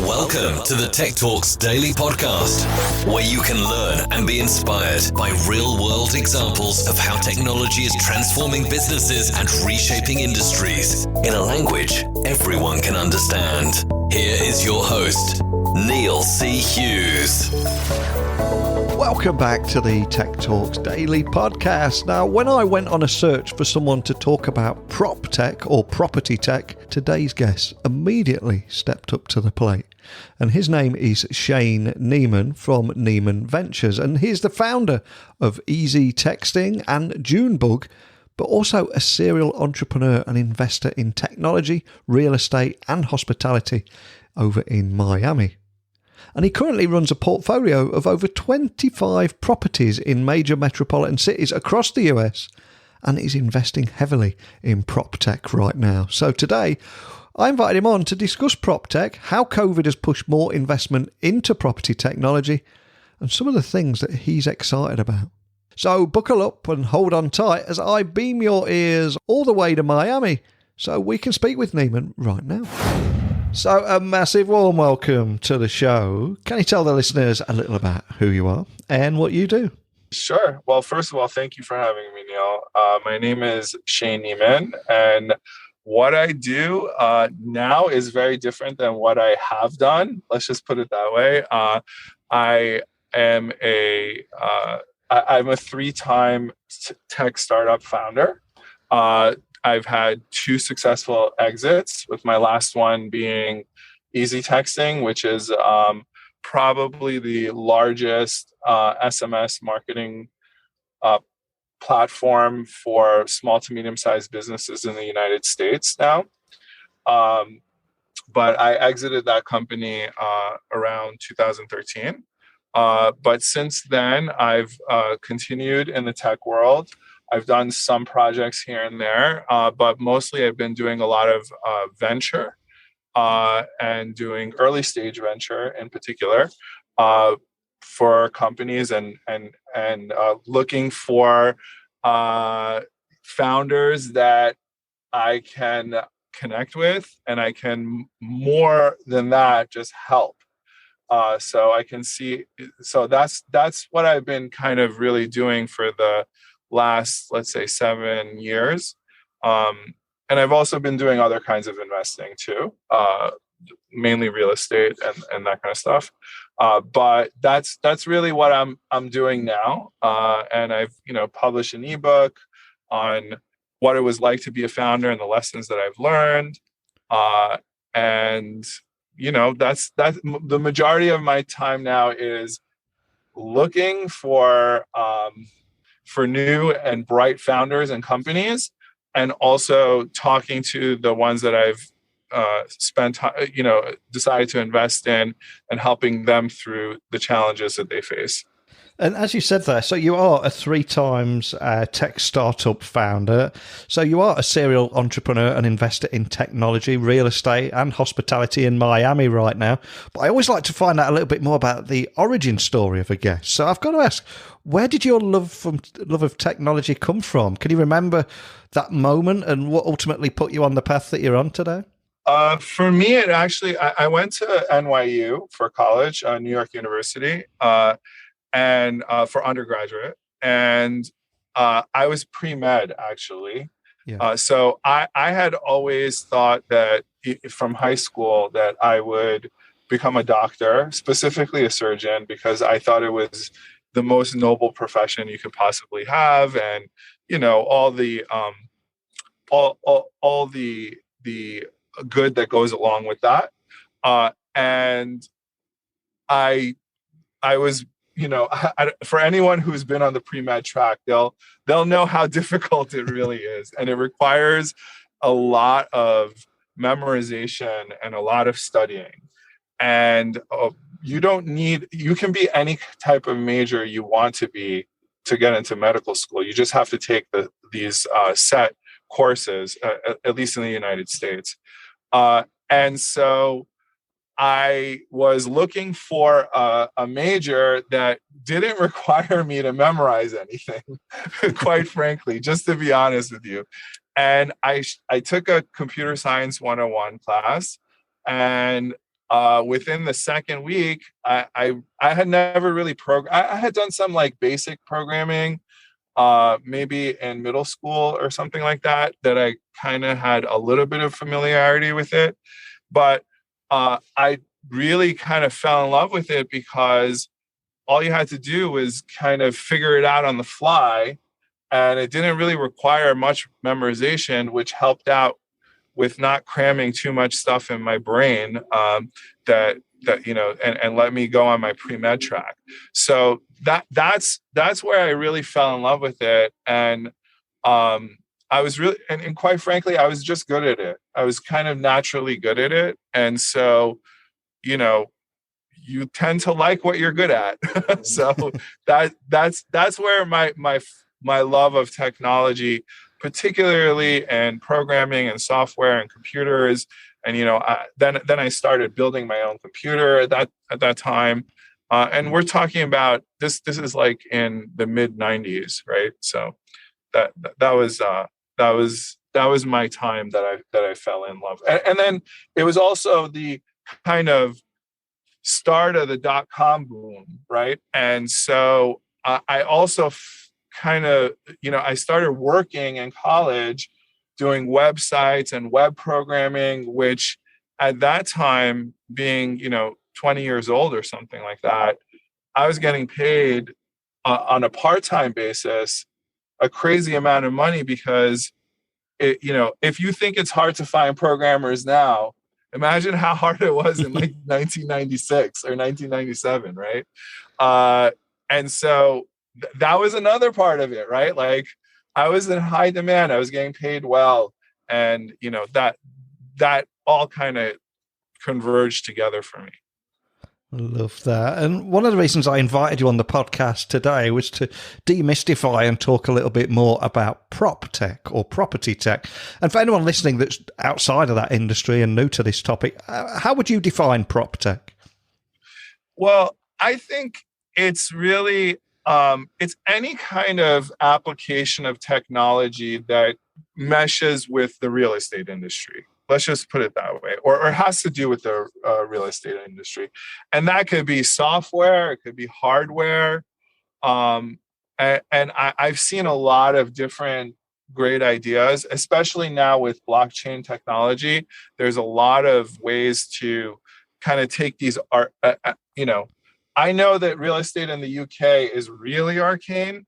Welcome to the Tech Talks Daily Podcast, where you can learn and be inspired by real-world examples of how technology is transforming businesses and reshaping industries in a language everyone can understand. Here is your host, Neil C. Hughes. Welcome back to the Tech Talks Daily Podcast. Now, when I went on a search for someone to talk about PropTech or property tech, today's guest immediately stepped up to the plate. And his name is Shane Neman from Neman Ventures. And he's the founder of Easy Texting and JoonBug, but also a serial entrepreneur and investor in technology, real estate and hospitality over in Miami. And he currently runs a portfolio of over 25 properties in major metropolitan cities across the US and is investing heavily in PropTech right now. So today, I invited him on to discuss PropTech, how COVID has pushed more investment into property technology, and some of the things that he's excited about. So buckle up and hold on tight as I beam your ears all the way to Miami so we can speak with Neman right now. So a massive warm welcome to the show. Can you tell the listeners a little about who you are and what you do? Sure. Well, first of all, thank you for having me, Neil. My name is Shane Neman, and what I do now is very different than what I have done. Let's just put it that way. I'm a three-time tech startup founder. I've had two successful exits, with my last one being Easy Texting, which is probably the largest SMS marketing platform for small to medium-sized businesses in the United States now. But I exited that company around 2013. But since then, I've continued in the tech world. I've done some projects here and there, but mostly I've been doing a lot of venture and doing early stage venture in particular for companies and looking for founders that I can connect with, and I can, more than that, just help. So I can see. So that's what I've been kind of really doing for the last, let's say, 7 years. And I've also been doing other kinds of investing too, mainly real estate and that kind of stuff. But that's really what I'm doing now. And I've published an ebook on what it was like to be a founder and the lessons that I've learned. And that's the majority of my time now is looking for new and bright founders and companies, and also talking to the ones that I've decided to invest in, and helping them through the challenges that they face. And as you said there, so you are a 3 times tech startup founder. So you are a serial entrepreneur and investor in technology, real estate and hospitality in Miami right now. But I always like to find out a little bit more about the origin story of a guest. So I've got to ask, where did your love of technology come from? Can you remember that moment and what ultimately put you on the path that you're on today? For me, it actually, I went to NYU for college, New York University, and for undergraduate, and I was pre-med actually. Yeah. So I had always thought that from high school that I would become a doctor, specifically a surgeon, because I thought it was the most noble profession you could possibly have, and all the good that goes along with that. And I was, for anyone who's been on the pre-med track, they'll know how difficult it really is. And it requires a lot of memorization and a lot of studying. And you can be any type of major you want to be to get into medical school. You just have to take these set courses, at least in the United States. And so I was looking for a major that didn't require me to memorize anything, quite frankly, just to be honest with you. And I took a computer science 101 class, and within the second week, I had never really I had done some like basic programming, maybe in middle school or something like that I kind of had a little bit of familiarity with it. But I really kind of fell in love with it because all you had to do was kind of figure it out on the fly. And it didn't really require much memorization, which helped out with not cramming too much stuff in my brain, that and let me go on my pre-med track. So that's where I really fell in love with it. And I was really, and quite frankly, I was just good at it. I was kind of naturally good at it. And so, you tend to like what you're good at. So that's where my love of technology, particularly in programming and software and computers, and then I started building my own computer at that time. And we're talking about this is like in the mid 90s, right? So that was my time that I fell in love. And then it was also the kind of start of the .com boom, right? And so I also kind of, I started working in college doing websites and web programming, which at that time, being 20 years old or something like that, I was getting paid on a part-time basis a crazy amount of money, because if you think it's hard to find programmers now, imagine how hard it was in like 1996 or 1997, right? And so that was another part of it, right? Like, I was in high demand, I was getting paid well, and that all kind of converged together for me. I love that. And one of the reasons I invited you on the podcast today was to demystify and talk a little bit more about PropTech or property tech. And for anyone listening that's outside of that industry and new to this topic, how would you define PropTech? Well, I think it's really, it's any kind of application of technology that meshes with the real estate industry. Let's just put it that way, or has to do with the real estate industry. And that could be software, it could be hardware. And I've seen a lot of different great ideas, especially now with blockchain technology. There's a lot of ways to kind of take these I know that real estate in the UK is really arcane.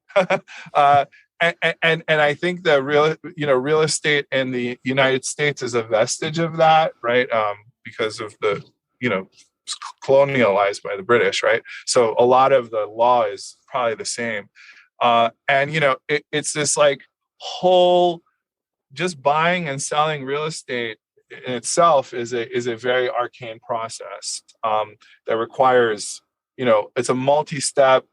And I think that real estate in the United States is a vestige of that, right? Because of the colonialized by the British, right? So a lot of the law is probably the same, and it's this like whole, just buying and selling real estate in itself is a very arcane process that requires, it's a multi-step,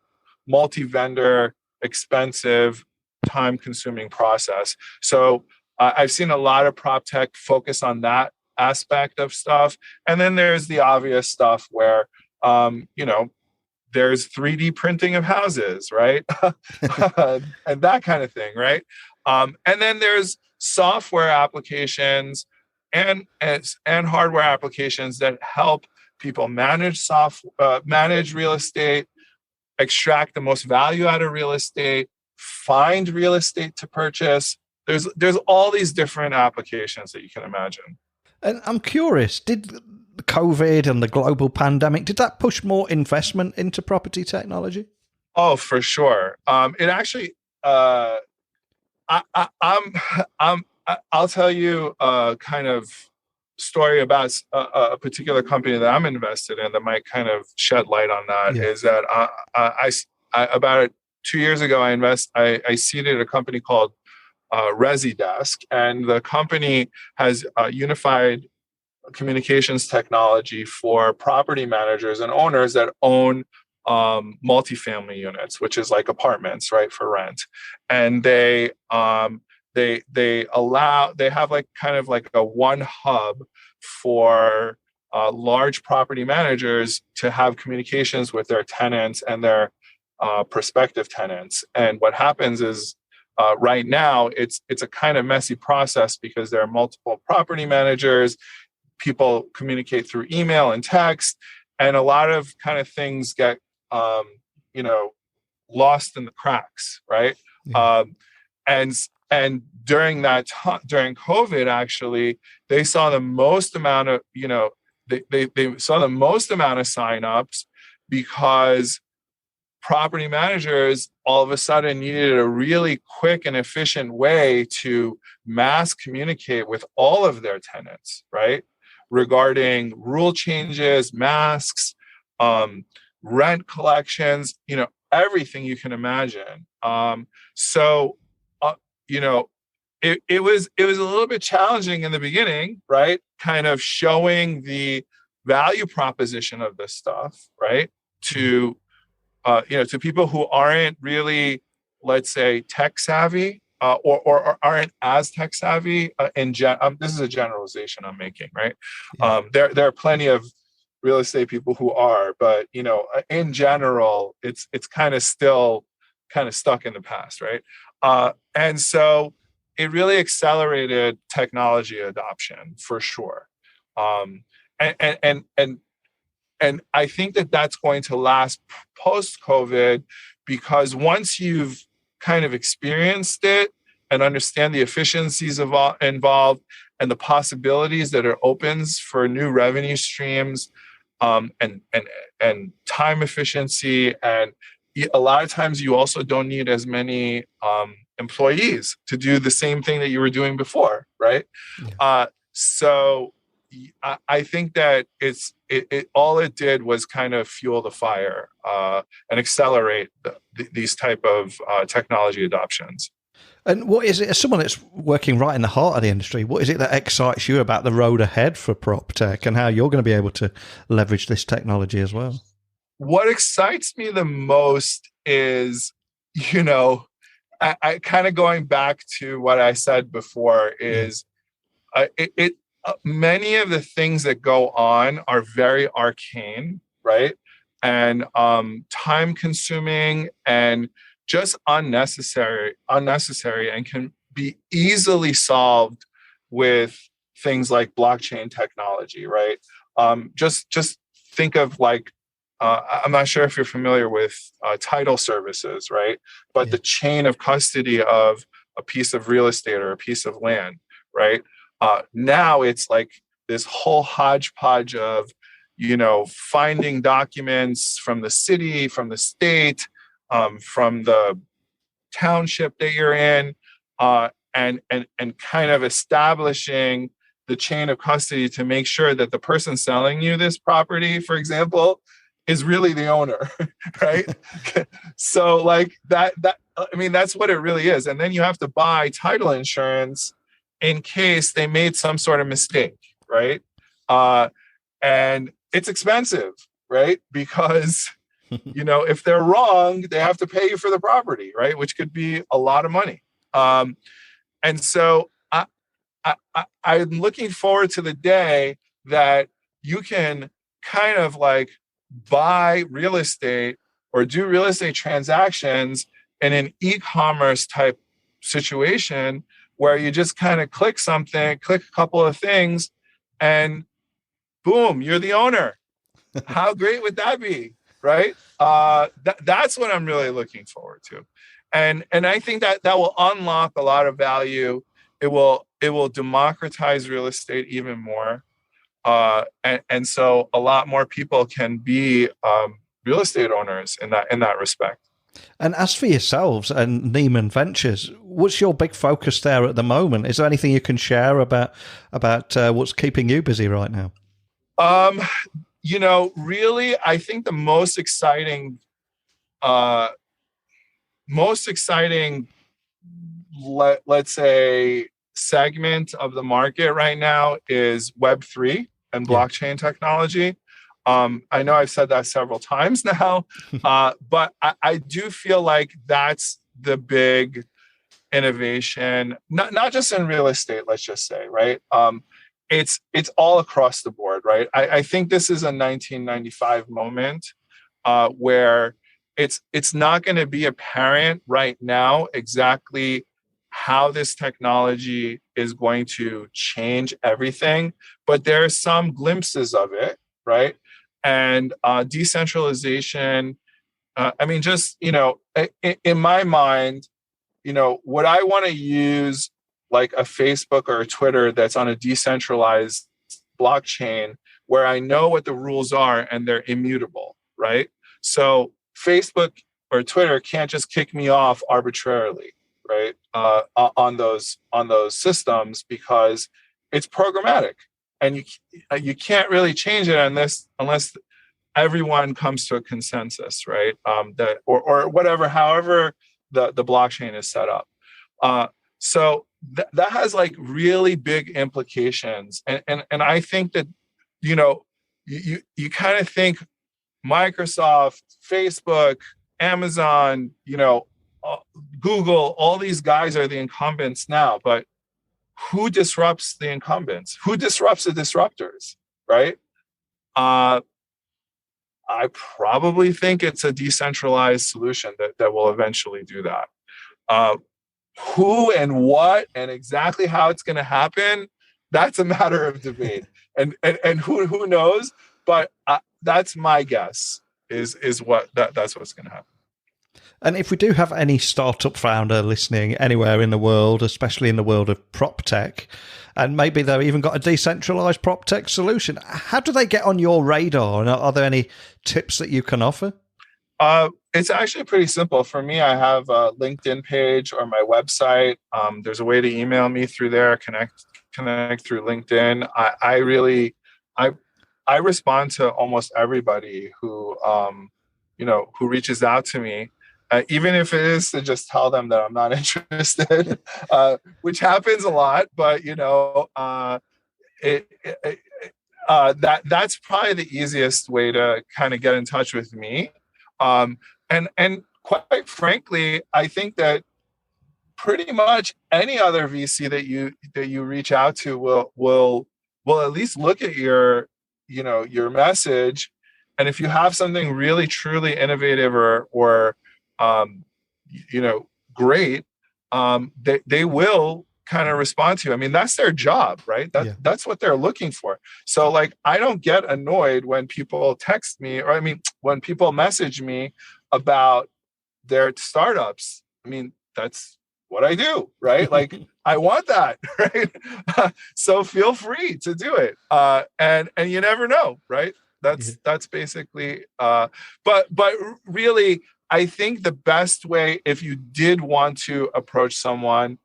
multi-vendor, expensive, time-consuming process. So I've seen a lot of prop tech focus on that aspect of stuff. And then there's the obvious stuff where, there's 3D printing of houses, right? And that kind of thing, right? And then there's software applications and hardware applications that help people manage real estate, extract the most value out of real estate, find real estate to purchase. There's all these different applications that you can imagine. And I'm curious, did the COVID and the global pandemic, did that push more investment into property technology? Oh, for sure. It actually, I'll tell you a kind of story about a particular company that I'm invested in that might kind of shed light on that. Yeah. Is that I about 2 years ago, I seeded a company called ResiDesk, and the company has unified communications technology for property managers and owners that own multifamily units, which is like apartments, right, for rent. And they have like kind of like a one hub for large property managers to have communications with their tenants and their prospective tenants. And what happens is right now it's a kind of messy process because there are multiple property managers. people communicate through email and text, and a lot of kind of things get lost in the cracks, right? Yeah. And during that time, during COVID, actually, they saw the most amount of they saw the most amount of signups because property managers all of a sudden needed a really quick and efficient way to mass communicate with all of their tenants, right? Regarding rule changes, masks, rent collections, everything you can imagine. It was a little bit challenging in the beginning, right? Kind of showing the value proposition of this stuff, right? To people who aren't really, let's say, tech savvy, or aren't as tech savvy. This is a generalization I'm making, right? Yeah. There are plenty of real estate people who are, but in general, it's kind of still kind of stuck in the past, right? And so it really accelerated technology adoption for sure. And I think that that's going to last post-COVID, because once you've kind of experienced it and understand the efficiencies involved and the possibilities that it opens for new revenue streams, and time efficiency, and a lot of times you also don't need as many employees to do the same thing that you were doing before, right? Yeah. So I think that it all it did was kind of fuel the fire and accelerate these type of technology adoptions. And what is it, as someone that's working right in the heart of the industry, what is it that excites you about the road ahead for PropTech and how you're going to be able to leverage this technology as well? What excites me the most is, I kind of going back to what I said before is many of the things that go on are very arcane, right? And time consuming and just unnecessary, and can be easily solved with things like blockchain technology, right? Just think of like, I'm not sure if you're familiar with title services, right? But the chain of custody of a piece of real estate or a piece of land, right? Now it's like this whole hodgepodge of, finding documents from the city, from the state, from the township that you're in, and kind of establishing the chain of custody to make sure that the person selling you this property, for example, is really the owner, right? So like that's what it really is. And then you have to buy title insurance in case they made some sort of mistake, right? And it's expensive, right? Because, if they're wrong, they have to pay you for the property, right? Which could be a lot of money. And so I'm looking forward to the day that you can kind of like buy real estate or do real estate transactions in an e-commerce type situation where you just kind of click a couple of things, and boom, you're the owner. How great would that be, right? That's what I'm really looking forward to. And I think that will unlock a lot of value. It will democratize real estate even more. And so a lot more people can be real estate owners in that respect. And as for yourselves and Neman Ventures, what's your big focus there at the moment? Is there anything you can share about what's keeping you busy right now? Really, I think the most exciting, let's say, segment of the market right now is Web3 and blockchain technology. I know I've said that several times now, but I do feel like that's the big innovation, not just in real estate, let's just say, right? It's all across the board, right? I think this is a 1995 moment where it's not going to be apparent right now exactly how this technology is going to change everything, but there are some glimpses of it, right? And decentralization, I mean, just, in my mind, would I want to use like a Facebook or a Twitter that's on a decentralized blockchain where I know what the rules are and they're immutable, right? So Facebook or Twitter can't just kick me off arbitrarily, right? On those systems, because it's programmatic, and you can't really change it unless everyone comes to a consensus, right? That or whatever, however the blockchain is set up. So that has like really big implications, and I think that you kind of think Microsoft, Facebook, Amazon, Google, all these guys are the incumbents now, but who disrupts the incumbents? Who disrupts the disruptors, right? I probably think it's a decentralized solution that will eventually do that. Who and what and exactly how it's going to happen, that's a matter of debate. and who knows? But that's my guess. That's what's going to happen. And if we do have any startup founder listening anywhere in the world, especially in the world of PropTech, and maybe they've even got a decentralized PropTech solution, how do they get on your radar? And are there any tips that you can offer? It's actually pretty simple. For me, I have a LinkedIn page or my website. There's a way to email me through there, connect through LinkedIn. I respond to almost everybody who reaches out to me. Even if it is to just tell them that I'm not interested, which happens a lot, but that's probably the easiest way to kind of get in touch with me. And quite frankly, I think that pretty much any other VC that you reach out to will at least look at your message, and if you have something really truly innovative or great, they will kind of respond to you. I mean, that's their job, right? That's what they're looking for. So like, I don't get annoyed when people text me, or when people message me about their startups. I mean, that's what I do, right? Like, I want that, right? So feel free to do it. And you never know, right? That's basically, but really, I think the best way, if you did want to approach someone,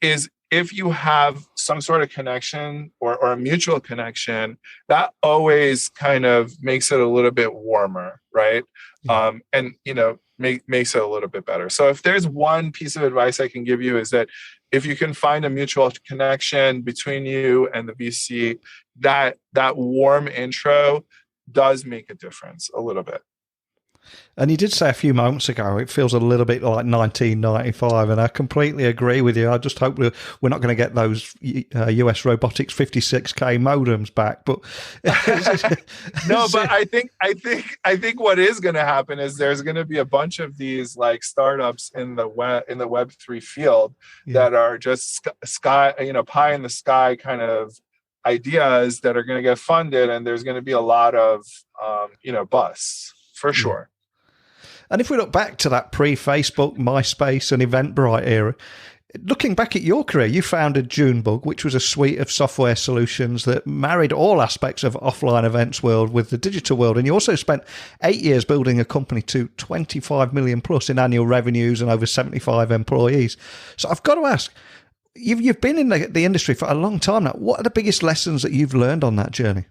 is if you have some sort of connection or a mutual connection, that always kind of makes it a little bit warmer, right? And makes it a little bit better. So if there's one piece of advice I can give you, is that if you can find a mutual connection between you and the VC, that warm intro does make a difference a little bit. And you did say a few moments ago, it feels a little bit like 1995, and I completely agree with you. I just hope we're not going to get those US Robotics 56K modems back. But no, but I think what is going to happen is there's going to be a bunch of these like startups in the Web3 field that are just pie in the sky kind of ideas that are going to get funded, and there's going to be a lot of busts for sure. And if we look back to that pre-Facebook, MySpace and Eventbrite era, looking back at your career, you founded JoonBug, which was a suite of software solutions that married all aspects of offline events world with the digital world. And you also spent 8 years building a company to 25 million plus in annual revenues and over 75 employees. So I've got to ask, you've been in the industry for a long time now. What are the biggest lessons that you've learned on that journey?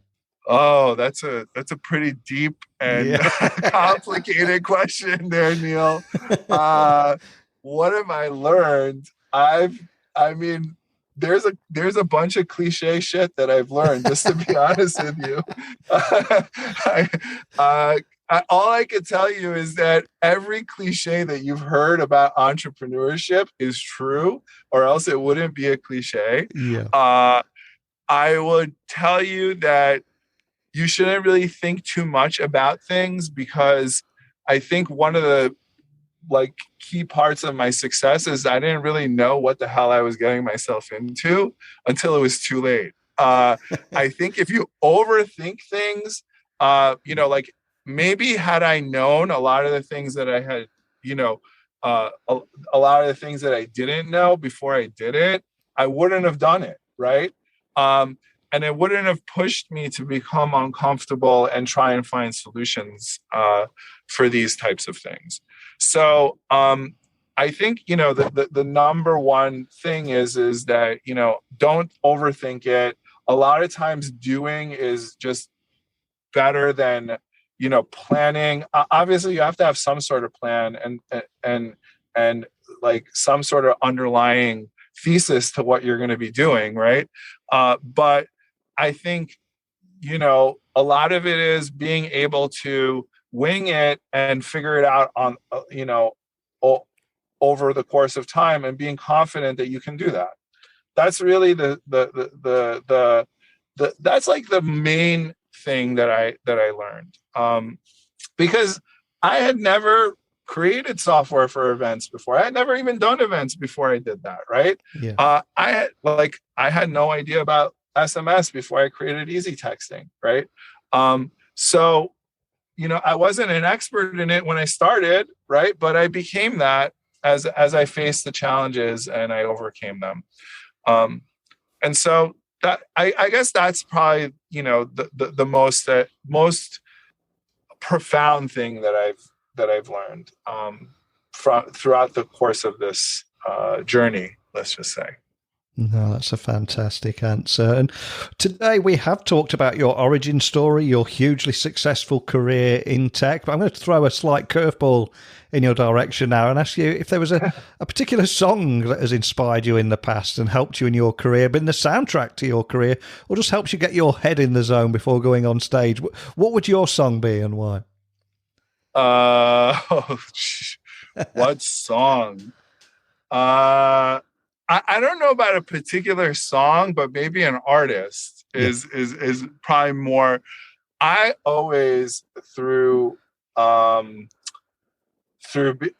Oh, that's a pretty deep and complicated question there, Neil. What have I learned? There's a bunch of cliche shit that I've learned, just to be honest with you. All I can tell you is that every cliche that you've heard about entrepreneurship is true, or else it wouldn't be a cliche. I would tell you that you shouldn't really think too much about things, because I think one of the like key parts of my success is I didn't really know what the hell I was getting myself into until it was too late. I think if you overthink things, like maybe had I known a lot of the things that I had, a lot of the things that I didn't know before I did it, I wouldn't have done it, right? And it wouldn't have pushed me to become uncomfortable and try and find solutions for these types of things. So I think, the number one thing is that, don't overthink it. A lot of times doing is just better than, planning. Obviously, you have to have some sort of plan and like some sort of underlying thesis to what you're going to be doing, right? But I think, a lot of it is being able to wing it and figure it out on, over the course of time and being confident that you can do that. That's really that's like the main thing that I learned. Because I had never created software for events before. I had never even done events before I did that, right? Yeah. I had no idea about SMS before I created easy texting, right? So, I wasn't an expert in it when I started, right? But I became that as I faced the challenges and I overcame them. And so that I guess that's probably, the most profound thing that I've learned throughout the course of this journey, let's just say. No, that's a fantastic answer. And today we have talked about your origin story, your hugely successful career in tech. But I'm going to throw a slight curveball in your direction now and ask you if there was a particular song that has inspired you in the past and helped you in your career, been the soundtrack to your career, or just helps you get your head in the zone before going on stage. What would your song be and why? What song? I don't know about a particular song, but maybe an artist is probably more. I always through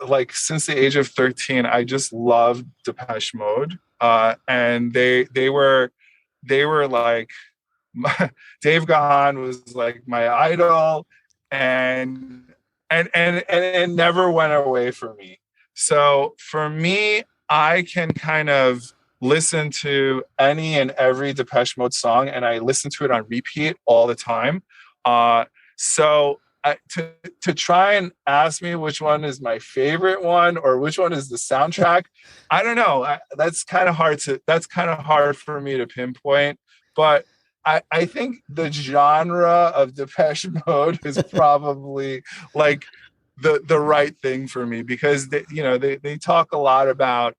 like since the age of 13, I just loved Depeche Mode, and they were like Dave Gahan was like my idol, and it never went away from me. So for me, I can kind of listen to any and every Depeche Mode song, and I listen to it on repeat all the time. So to try and ask me which one is my favorite one or which one is the soundtrack, I don't know. That's kind of hard for me to pinpoint. But I think the genre of Depeche Mode is probably like the right thing for me, because they talk a lot about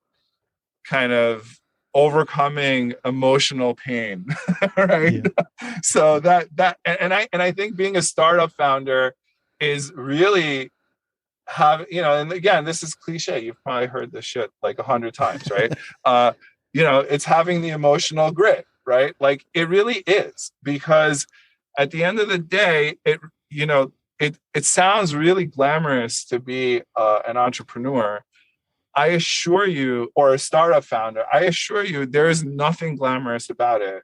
kind of overcoming emotional pain, right? Yeah. So that I think being a startup founder is really and again, this is cliche. You've probably heard this shit like 100 times, right? It's having the emotional grit, right? Like it really is, because at the end of the day, it sounds really glamorous to be an entrepreneur. I assure you, or a startup founder, I assure you, there is nothing glamorous about it.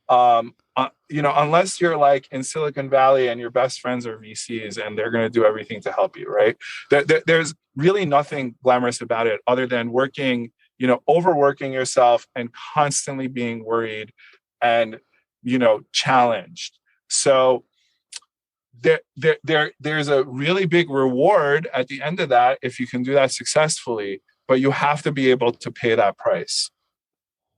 Unless you're like in Silicon Valley and your best friends are VCs and they're going to do everything to help you, right? There's really nothing glamorous about it other than working, overworking yourself and constantly being worried and, challenged. So there's a really big reward at the end of that if you can do that successfully, but you have to be able to pay that price.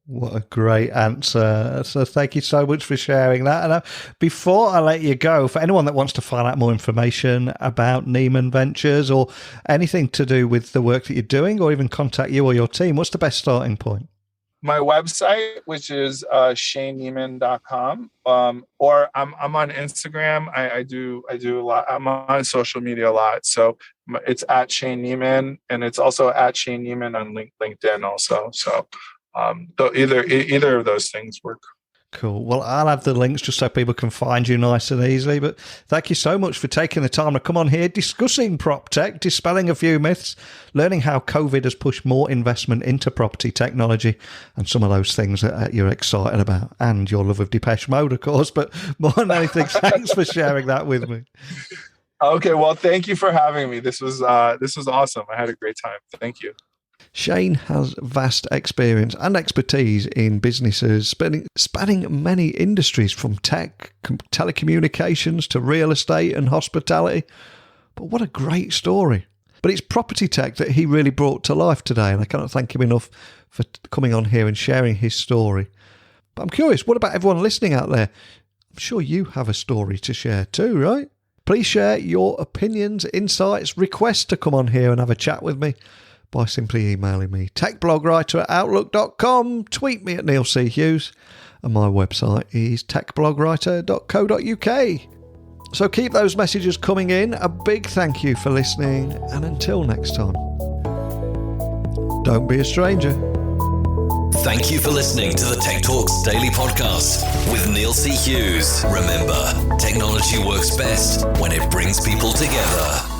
What a great answer. So thank you so much for sharing that. And before I let you go, for anyone that wants to find out more information about Neman Ventures or anything to do with the work that you're doing, or even contact you or your team, what's the best starting point? My website, which is shaneneman.com, or I'm on Instagram. I do a lot. I'm on social media a lot. So it's at Shane Neman, and it's also at Shane Neman on LinkedIn also. So either of those things work. Cool. Well, I'll have the links just so people can find you nice and easily. But thank you so much for taking the time to come on here, discussing PropTech, dispelling a few myths, learning how COVID has pushed more investment into property technology and some of those things that you're excited about, and your love of Depeche Mode, of course. But more than anything, thanks for sharing that with me. Okay, well, thank you for having me. This was awesome. I had a great time. Thank you. Shane has vast experience and expertise in businesses spanning many industries, from tech, telecommunications to real estate and hospitality. But what a great story. But it's property tech that he really brought to life today, and I cannot thank him enough for coming on here and sharing his story. But I'm curious, what about everyone listening out there? I'm sure you have a story to share too, right? Please share your opinions, insights, requests to come on here and have a chat with me by simply emailing me, techblogwriter@outlook.com, tweet me at Neil C. Hughes, and my website is techblogwriter.co.uk. So keep those messages coming in. A big thank you for listening, and until next time, don't be a stranger. Thank you for listening to the Tech Talks Daily Podcast with Neil C. Hughes. Remember, technology works best when it brings people together.